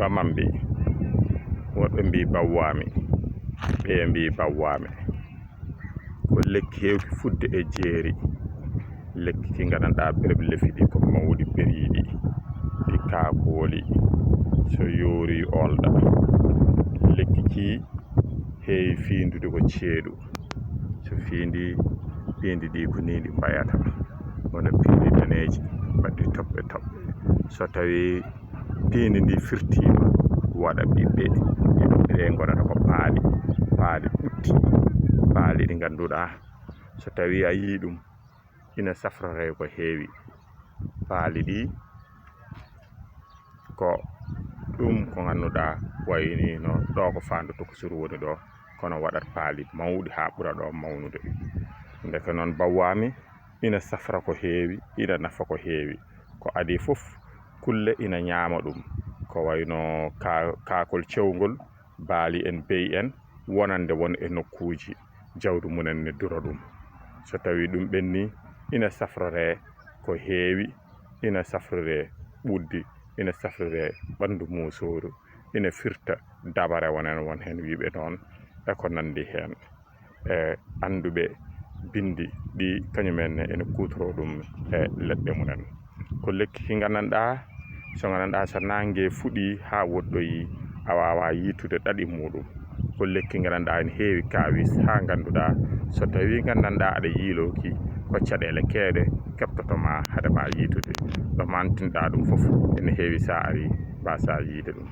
Bamammbi woɓɓe mbi bawwami ɓe mbi bawwame ko lekki hewki fudde e jeeri. Lekki ki gandanɗa ɓerɓe lefiɗi ko mawɗi beriɗi ɗi kaakoli so yoori olda. Lekki ki heewi fiindude ko ceeɗu, so fiindi piindi ɗi ko ni ɗi mbayata wona piindi daneeji mbaɗɗi toɓɓe toɓɓe. So tawi piindi ndi firtima waɗa ɓiɓɓe, ɓiɓɓe gonata ko paali ɓutti, paali ɗi ganduɗa so tawi a yii ɗum ina safrore ko heewi. Paali ɗi ko ɗum ko ganduɗa wayni no ɗo ko fandu tokosuru woni ɗo, kono waɗat paali mawɗi ha ɓura ɗo mawnude. Ndeke noon bawwami ina safra ko heewi, ina nafa ko heewi. Ko adi fof kulle ina ñaama ɗum, ko wayno kaakol cewgol, baali en, beyi en, wonande won e nokkuji jawdi munen ne dura ɗum. So tawi ɗum ɓenni ina safrore ko heewi, ina safrore ɓuddi, ina safrore ɓandu musoru, ina firta dabare wonen won hen wiɓe noon e ko nandi hen. E anduɓe bindi ɗi kañumenne ene kutoro ɗum e leɗɗe munen. Ko lekki ki gandanɗa so nangue fuɗi ha woɗɗoyi a wawa yitude ɗaɗi muɗum. Ko lekki gandanɗa ene heewi kawis ha ganduɗa so tawi gandanɗa aɗa yiiloki ko caɗele keeɗe keptotoma haadema yitude. Ɗo mantinɗa ɗum foof ene heewi sa ari mbasa yiide ɗum.